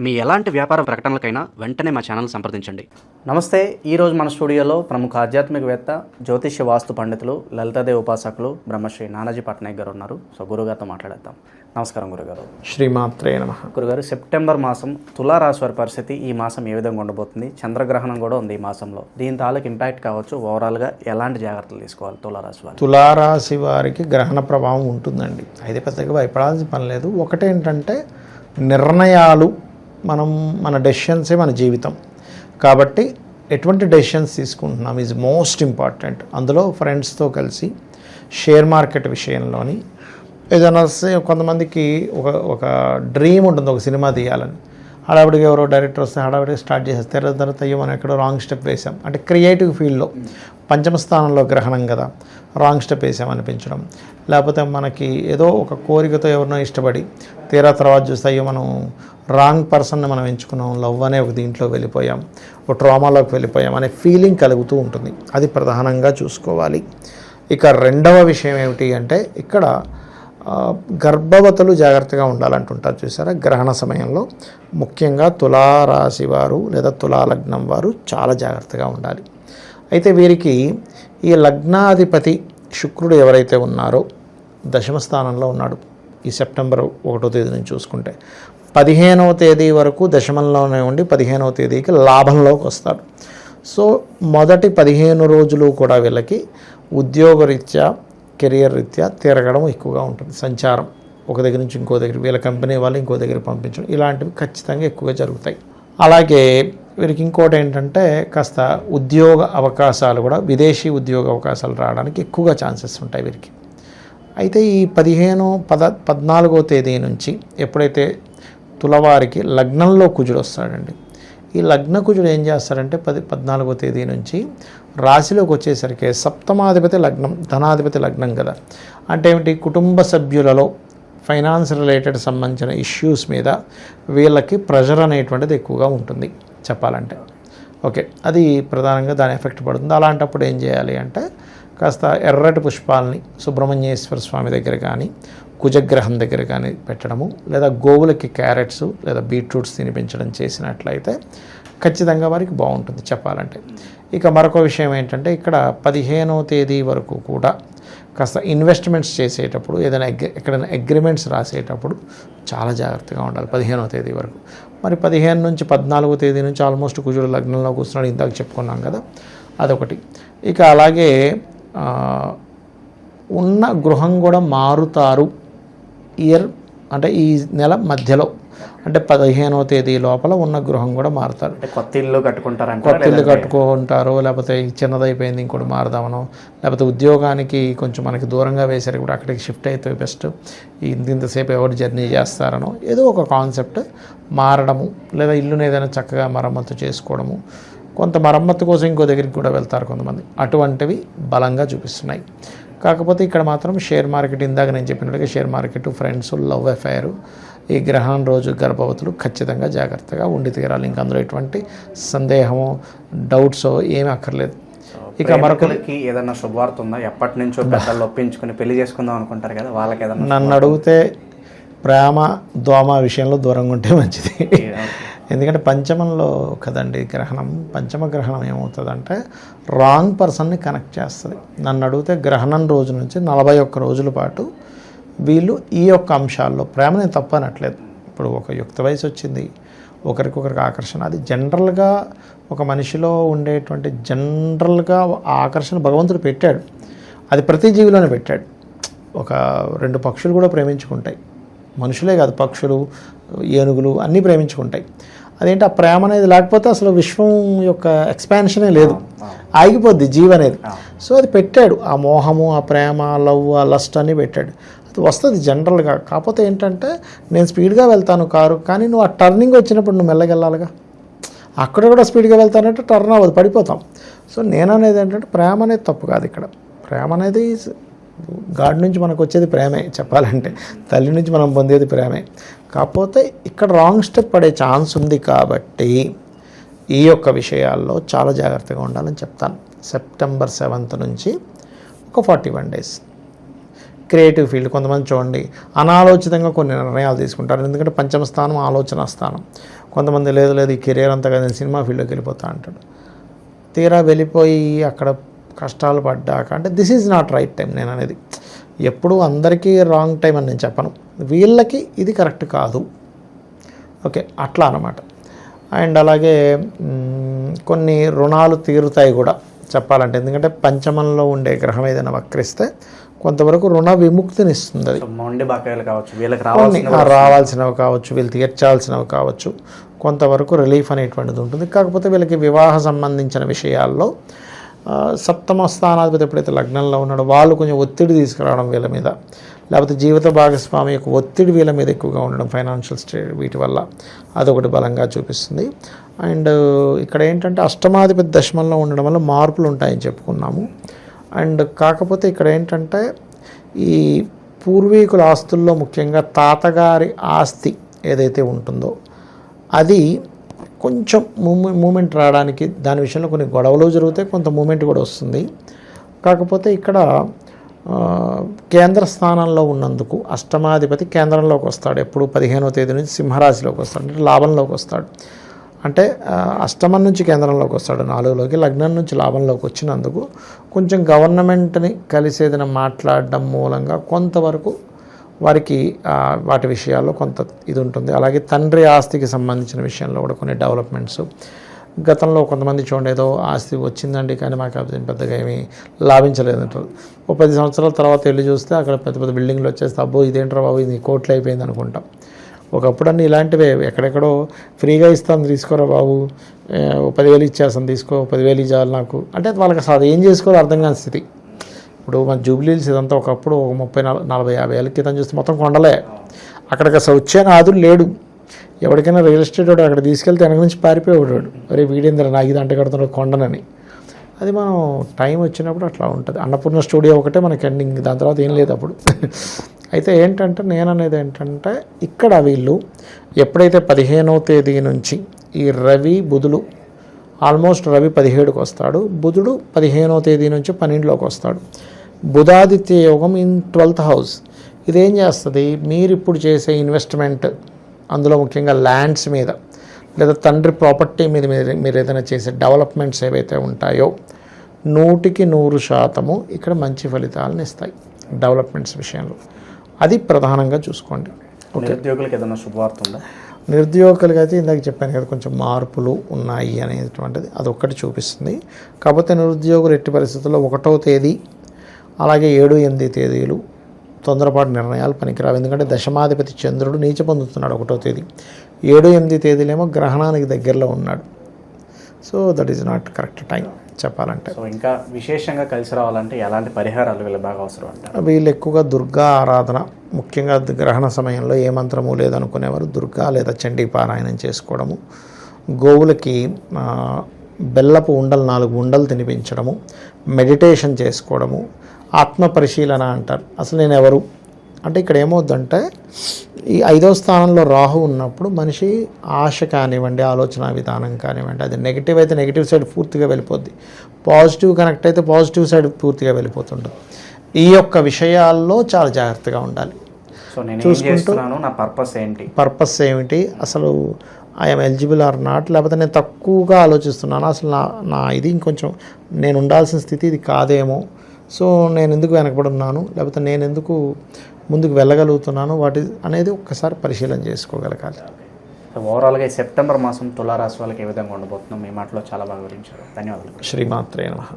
మీ ఎలాంటి వ్యాపార ప్రకటనలకైనా వెంటనే మా ఛానల్ సంప్రదించండి. నమస్తే. ఈరోజు మన స్టూడియోలో ప్రముఖ ఆధ్యాత్మికవేత్త, జ్యోతిష్య వాస్తు పండితులు, లలితాదేవి ఉపాసకులు బ్రహ్మశ్రీ నానాజీ పట్నాయక్ గారు ఉన్నారు. సో గురుగారితో మాట్లాడేద్దాం. నమస్కారం గురుగారు. శ్రీమాత్రే నమః. గురుగారు, సెప్టెంబర్ మాసం తులారాశి వారి పరిస్థితి ఈ మాసం ఏ విధంగా ఉండబోతుంది? చంద్రగ్రహణం కూడా ఉంది ఈ మాసంలో. దీని తాలూకు ఇంపాక్ట్ కావచ్చు, ఓవరాల్గా ఎలాంటి జాగ్రత్తలు తీసుకోవాలి తులారాశి వారు? తులారాశి వారికి గ్రహణ ప్రభావం ఉంటుందండి. అయితే పెద్దగా భయపడాల్సిన పని లేదు. ఒకటేంటంటే నిర్ణయాలు, మన డెసిషన్సే మన జీవితం కాబట్టి ఎటువంటి డెసిషన్స్ తీసుకుంటున్నాం ఈజ్ మోస్ట్ ఇంపార్టెంట్. అందులో ఫ్రెండ్స్తో కలిసి షేర్ మార్కెట్ విషయంలోని ఏదైనా కొంతమందికి ఒక డ్రీమ్ ఉంటుంది, ఒక సినిమా తీయాలని. హడావిడిగా ఎవరో డైరెక్టర్ వస్తే హడావిడిగా స్టార్ట్ చేసేస్తారు. తర్వాత అయ్యో మనం ఎక్కడో రాంగ్ స్టెప్ వేసాం అంటే క్రియేటివ్ ఫీల్డ్లో పంచమ స్థానంలో గ్రహణం కదా, రాంగ్ స్టెప్ వేసాం అనిపించడం. లేకపోతే మనకి ఏదో ఒక కోరికతో ఎవరినో ఇష్టపడి తీరా తర్వాత చూస్తే అయ్యో మనం రాంగ్ పర్సన్ని మనం ఎంచుకున్నాం, లవ్ అనే ఒక దీంట్లో వెళ్ళిపోయాం, ఒక ట్రామాలోకి వెళ్ళిపోయాం అనే ఫీలింగ్ కలుగుతూ ఉంటుంది. అది ప్రధానంగా చూసుకోవాలి. ఇక రెండవ విషయం ఏమిటి అంటే ఇక్కడ గర్భవతులు జాగ్రత్తగా ఉండాలంటుంటారు చూసారా గ్రహణ సమయంలో. ముఖ్యంగా తులారాశి వారు లేదా తులాలగ్నం వారు చాలా జాగ్రత్తగా ఉండాలి. అయితే వీరికి ఈ లగ్నాధిపతి శుక్రుడు ఎవరైతే ఉన్నారో దశమ స్థానంలో ఉన్నాడు. ఈ సెప్టెంబర్ 1వ తేదీ నుంచి చూసుకుంటే 15వ తేదీ వరకు దశమంలోనే ఉండి 15వ తేదీకి లాభంలోకి వస్తాడు. సో మొదటి 15 రోజులు కూడా వీళ్ళకి ఉద్యోగరీత్యా, కెరియర్ రీత్యా తిరగడం ఎక్కువగా ఉంటుంది. సంచారం ఒక దగ్గర నుంచి ఇంకో దగ్గర, వీళ్ళ కంపెనీ వాళ్ళు ఇంకో దగ్గర పంపించడం, ఇలాంటివి ఖచ్చితంగా ఎక్కువగా జరుగుతాయి. అలాగే వీరికి ఇంకోటి ఏంటంటే కాస్త ఉద్యోగ అవకాశాలు కూడా, విదేశీ ఉద్యోగ అవకాశాలు రావడానికి ఎక్కువగా ఛాన్సెస్ ఉంటాయి వీరికి. అయితే ఈ 14వ తేదీ నుంచి ఎప్పుడైతే తులవారికి లగ్నంలో కుజుడు వస్తాడండి, ఈ లగ్న కుజుడు ఏం చేస్తాడంటే 14వ తేదీ నుంచి రాశిలోకి వచ్చేసరికి సప్తమాధిపతి లగ్నం, ధనాధిపతి లగ్నం కదా. అంటే ఏమిటి, కుటుంబ సభ్యులలో ఫైనాన్స్ రిలేటెడ్ సంబంధించిన ఇష్యూస్ మీద వీళ్ళకి ప్రెషర్ అనేటువంటిది ఎక్కువగా ఉంటుంది చెప్పాలంటే. ఓకే, అది ప్రధానంగా దాని ఎఫెక్ట్ పడుతుంది. అలాంటప్పుడు ఏం చేయాలి అంటే కాస్త ఎర్రటి పుష్పాలని సుబ్రహ్మణ్యేశ్వర స్వామి దగ్గర కానీ, కుజగ్రహం దగ్గర కానీ పెట్టడము, లేదా గోవులకి క్యారెట్స్ లేదా బీట్రూట్స్ తినిపించడం చేసినట్లయితే ఖచ్చితంగా వారికి బాగుంటుంది చెప్పాలంటే. ఇక మరొక విషయం ఏంటంటే ఇక్కడ 15వ తేదీ వరకు కూడా కాస్త ఇన్వెస్ట్మెంట్స్ చేసేటప్పుడు, ఏదైనా ఎక్కడైనా అగ్రిమెంట్స్ రాసేటప్పుడు చాలా జాగ్రత్తగా ఉండాలి 15వ తేదీ వరకు. మరి 15 నుంచి 14వ తేదీ నుంచి ఆల్మోస్ట్ కుజుడు లగ్నంలో కూర్చున్నాడు, ఇందాక చెప్పుకున్నాం కదా, అదొకటి. ఇక అలాగే ఉన్న గృహం కూడా మారుతారు ఇయర్, అంటే ఈ నెల మధ్యలో, అంటే 15వ తేదీ లోపల ఉన్న గృహం కూడా మారుతారు. కొత్త ఇల్లు కట్టుకుంటారు, లేకపోతే చిన్నదైపోయింది ఇంకోటి మారుదామనో, లేకపోతే ఉద్యోగానికి కొంచెం మనకి దూరంగా వేసారు కూడా అక్కడికి షిఫ్ట్ అయితే బెస్ట్, ఇంతసేపు ఎవరు జర్నీ చేస్తారనో ఏదో ఒక కాన్సెప్ట్ మారడము, లేదా ఇల్లుని ఏదైనా చక్కగా మరమ్మతు చేసుకోవడము, కొంత మరమ్మతు కోసం ఇంకో దగ్గరికి కూడా వెళ్తారు కొంతమంది, అటువంటివి బలంగా చూపిస్తున్నాయి. కాకపోతే ఇక్కడ మాత్రం షేర్ మార్కెట్, ఇందాక నేను చెప్పినట్టుగా share market, friends, love affair, ఈ గ్రహణం రోజు గర్భవతులు ఖచ్చితంగా జాగ్రత్తగా ఉండి తీరాలి. ఇంక అందులో ఎటువంటి సందేహమో డౌట్సో ఏమీ అక్కర్లేదు. ఇక మరొకరికి ఏదైనా శుభవార్త ఉందా? ఎప్పటి నుంచో పెద్దలు ఒప్పించుకుని పెళ్లి చేసుకుందాం అనుకుంటారు కదా, వాళ్ళకి ఏదైనా? నన్ను అడిగితే ప్రేమ దోమ విషయంలో దూరంగా ఉంటే మంచిది. ఎందుకంటే పంచమంలో కదండి గ్రహణం. పంచమ గ్రహణం ఏమవుతుందంటే రాంగ్ పర్సన్ని కనెక్ట్ చేస్తుంది. నన్ను అడిగితే గ్రహణం రోజు నుంచి 41 రోజుల పాటు వీళ్ళు ఈ యొక్క అంశాల్లో, ప్రేమ నేను తప్పనట్లేదు, ఇప్పుడు ఒక యుక్త వయసు వచ్చింది, ఒకరికొకరికి ఆకర్షణ, అది జనరల్గా ఒక మనిషిలో ఉండేటువంటి జనరల్గా ఆకర్షణ భగవంతుడు పెట్టాడు, అది ప్రతి జీవిలోనే పెట్టాడు. ఒక 2 పక్షులు కూడా ప్రేమించుకుంటాయి, మనుషులే కాదు, పక్షులు, ఏనుగులు అన్నీ ప్రేమించుకుంటాయి. అదేంటి, ఆ ప్రేమ అనేది లేకపోతే అసలు విశ్వం యొక్క ఎక్స్పాన్షనే లేదు, ఆగిపోద్ది జీవి అనేది. సో అది పెట్టాడు, ఆ మోహము, ఆ ప్రేమ, లవ్, ఆ లస్ట్ అన్నీ పెట్టాడు. అది వస్తుంది జనరల్గా. కాకపోతే ఏంటంటే నేను స్పీడ్గా వెళ్తాను కారు, కానీ నువ్వు ఆ టర్నింగ్ వచ్చినప్పుడు నువ్వు మెల్లగెళ్ళాలిగా. అక్కడ కూడా స్పీడ్గా వెళ్తానంటే టర్న్ అవ్వదు, పడిపోతాం. సో నేను అనేది ఏంటంటే ప్రేమ అనేది తప్పు కాదు ఇక్కడ. ప్రేమ అనేది గాడ్ నుంచి మనకు వచ్చేది ప్రేమే చెప్పాలంటే, తల్లి నుంచి మనం పొందేది ప్రేమే. కాకపోతే ఇక్కడ రాంగ్ స్టెప్ పడే ఛాన్స్ ఉంది కాబట్టి ఈ యొక్క విషయాల్లో చాలా జాగ్రత్తగా ఉండాలని చెప్తాను. సెప్టెంబర్ 7th నుంచి ఒక 41 days క్రియేటివ్ ఫీల్డ్. కొంతమంది చూడండి అనాలోచితంగా కొన్ని నిర్ణయాలు తీసుకుంటారు, ఎందుకంటే పంచమ స్థానం ఆలోచన స్థానం. కొంతమంది లేదు ఈ కెరీర్ అంతా కదా సినిమా ఫీల్డ్లోకి వెళ్ళిపోతా అంటాడు. తీరా వెళ్ళిపోయి అక్కడ కష్టాలు పడ్డాక అంటే this is not right time. నేను అనేది ఎప్పుడు అందరికీ రాంగ్ టైం అని నేను చెప్పను, వీళ్ళకి ఇది కరెక్ట్ కాదు. ఓకే, అట్లా అన్నమాట. అండ్ అలాగే కొన్ని రుణాలు తీరుతాయి కూడా చెప్పాలంటే, ఎందుకంటే పంచమంలో ఉండే గ్రహం ఏదైనా వక్రిస్తే కొంతవరకు రుణ విముక్తిని ఇస్తుంది. అది మొండి బకాయిలు కావచ్చు, వీళ్ళకి రావాల్సినవి కావచ్చు, వీళ్ళు తీర్చాల్సినవి కావచ్చు, కొంతవరకు రిలీఫ్ అనేటువంటిది ఉంటుంది. కాకపోతే వీళ్ళకి వివాహ సంబంధించిన విషయాల్లో సప్తమ స్థానాధిపతి ఎప్పుడైతే లగ్నంలో ఉన్నాడో వాళ్ళు కొంచెం ఒత్తిడి తీసుకురావడం వీళ్ళ మీద, లేకపోతే జీవిత భాగస్వామి యొక్క ఒత్తిడి వీళ్ళ మీద ఎక్కువగా ఉండడం, ఫైనాన్షియల్ వీటి వల్ల అదొకటి బలంగా చూపిస్తుంది. అండ్ ఇక్కడ ఏంటంటే అష్టమాధిపతి దశమంలో ఉండడం వల్ల మార్పులు ఉంటాయని చెప్పుకున్నాము. అండ్ కాకపోతే ఇక్కడ ఏంటంటే ఈ పూర్వీకుల ఆస్తుల్లో ముఖ్యంగా తాతగారి ఆస్తి ఏదైతే ఉంటుందో అది కొంచెం మూమెంట్ రావడానికి, దాని విషయంలో కొన్ని గొడవలు జరుగుతాయి, కొంత మూమెంట్ కూడా వస్తుంది. కాకపోతే ఇక్కడ కేంద్ర స్థానంలో ఉన్నందుకు అష్టమాధిపతి కేంద్రంలోకి వస్తాడు. ఎప్పుడు 15వ తేదీ నుంచి సింహరాశిలోకి వస్తాడు, అంటే లాభంలోకి వస్తాడు. అంటే అష్టమం నుంచి కేంద్రంలోకి వస్తాడు 4లోకి, లగ్నం నుంచి లాభంలోకి వచ్చినందుకు కొంచెం గవర్నమెంట్ని కలిసి ఏదైనా మాట్లాడడం మూలంగా కొంతవరకు వారికి వాటి విషయాల్లో కొంత ఇది ఉంటుంది. అలాగే తండ్రి ఆస్తికి సంబంధించిన విషయంలో కూడా కొన్ని డెవలప్మెంట్స్. గతంలో కొంతమంది చూడండి ఏదో ఆస్తి వచ్చిందండి కానీ మాకు అది పెద్దగా ఏమీ లాభించలేదంటారు. ఓ 10 సంవత్సరాల తర్వాత వెళ్ళి చూస్తే అక్కడ పెద్ద పెద్ద బిల్డింగ్లు వచ్చేస్తే అబ్బో ఇదేంట్రా బాబు ఇది కోట్లు అయిపోయింది అనుకుంటాం. ఒకప్పుడు అన్నీ ఇలాంటివే, ఎక్కడెక్కడో ఫ్రీగా ఇస్తాను తీసుకోరా బాబు, 10,000 ఇచ్చేస్తాను తీసుకో, 10,000 ఇవ్వాలి నాకు అంటే వాళ్ళకి అసలు ఏం చేసుకోవాలో అర్థం కాని స్థితి. ఇప్పుడు మన జూబ్లీహిల్స్ ఇదంతా ఒకప్పుడు ఒక 30, 40, 50 ఏళ్ళ క్రితం చూస్తే మొత్తం కొండలే. అక్కడికి అసలు వచ్చే నాదులు లేడు. ఎవరికైనా రియల్ ఎస్టేట్ వాడు అక్కడ తీసుకెళ్తే వెనక నుంచి పారిపోయేవాడు, అరే వీడేంద్ర నాకు ఇది అంట కడుతున్నాడు కొండనని. అది మనం టైం వచ్చినప్పుడు అట్లా ఉంటుంది. అన్నపూర్ణ స్టూడియో ఒకటే మనకి ఎండింగ్, దాని తర్వాత ఏం లేదు అప్పుడు. అయితే ఏంటంటే నేను అనేది ఏంటంటే ఇక్కడ వీళ్ళు ఎప్పుడైతే 15వ తేదీ నుంచి ఈ రవి బుధులు ఆల్మోస్ట్ రవి 17కి వస్తాడు, బుధుడు 15వ తేదీ నుంచి 12లోకి వస్తాడు. బుధాదిత్య యోగం ఇన్ 12th హౌస్. ఇదేం చేస్తుంది, మీరు ఇప్పుడు చేసే ఇన్వెస్ట్మెంట్, అందులో ముఖ్యంగా ల్యాండ్స్ మీద లేదా తండ్రి ప్రాపర్టీ మీద మీరు ఏదైనా చేసే డెవలప్మెంట్స్ ఏవైతే ఉంటాయో 100% ఇక్కడ మంచి ఫలితాలను ఇస్తాయి డెవలప్మెంట్స్ విషయంలో. అది ప్రధానంగా చూసుకోండి. నిరుద్యోగులకు ఏదైనా శుభవార్త ఉందా? నిరుద్యోగులకి అయితే ఇందాక చెప్పాను కదా కొంచెం మార్పులు ఉన్నాయి అనేటువంటిది అదొక్కటి చూపిస్తుంది. కాకపోతే నిరుద్యోగులు ఎట్టి పరిస్థితుల్లో 1వ తేదీ అలాగే 7, 8 తేదీలు తొందరపాటు నిర్ణయాలు పనికిరావు. ఎందుకంటే దశమాధిపతి చంద్రుడు నీచ పొందుతున్నాడు 1వ తేదీ, 7, 8 తేదీలేమో గ్రహణానికి దగ్గరలో ఉన్నాడు. So that is not correct time చెప్పాలంటే. సో ఇంకా విశేషంగా కలిసి రావాలంటే ఎలాంటి పరిహారాలు వీళ్ళు బాగా అవసరం అంటారు? వీళ్ళు ఎక్కువగా దుర్గా ఆరాధన, ముఖ్యంగా గ్రహణ సమయంలో ఏ మంత్రము లేదనుకునేవారు దుర్గా లేదా చండీ పారాయణం చేసుకోవడము, గోవులకి బెల్లపు ఉండలు 4 ఉండలు తినిపించడము, మెడిటేషన్ చేసుకోవడము, ఆత్మ పరిశీలన అంటారు. అసలు నేను ఎవరు అంటే ఇక్కడ ఏమవుద్దంటే ఈ 5వ స్థానంలో రాహు ఉన్నప్పుడు మనిషి ఆశ కానివ్వండి, ఆలోచన విధానం కానివ్వండి, అది నెగిటివ్ అయితే నెగిటివ్ సైడ్ పూర్తిగా వెళ్ళిపోద్ది, పాజిటివ్ కనెక్ట్ అయితే పాజిటివ్ సైడ్ పూర్తిగా వెళ్ళిపోతుంటుంది. ఈ యొక్క విషయాల్లో చాలా జాగ్రత్తగా ఉండాలి. సో నేను చూసుకుంటూ నా పర్పస్ ఏమిటి, అసలు ఐఎమ్ ఎలిజిబుల్ ఆర్ నాట్, లేకపోతే నేను తక్కువగా ఆలోచిస్తున్నాను, అసలు నా ఇది ఇంకొంచెం నేను ఉండాల్సిన స్థితి ఇది కాదేమో, సో నేను ఎందుకు వెనకబడి ఉన్నాను, లేకపోతే నేను ఎందుకు ముందుకు వెళ్ళగలుగుతున్నాను, వాటి అనేది ఒక్కసారి పరిశీలన చేసుకోగలగాలి. ఓవరాల్గా సెప్టెంబర్ మాసం తులారాశి వాళ్ళకి ఏ విధంగా ఉండబోతున్నాం మీ మాటలో చాలా బాగా వివరించారు. ధన్యవాదాలు. శ్రీమాత్రే నమః.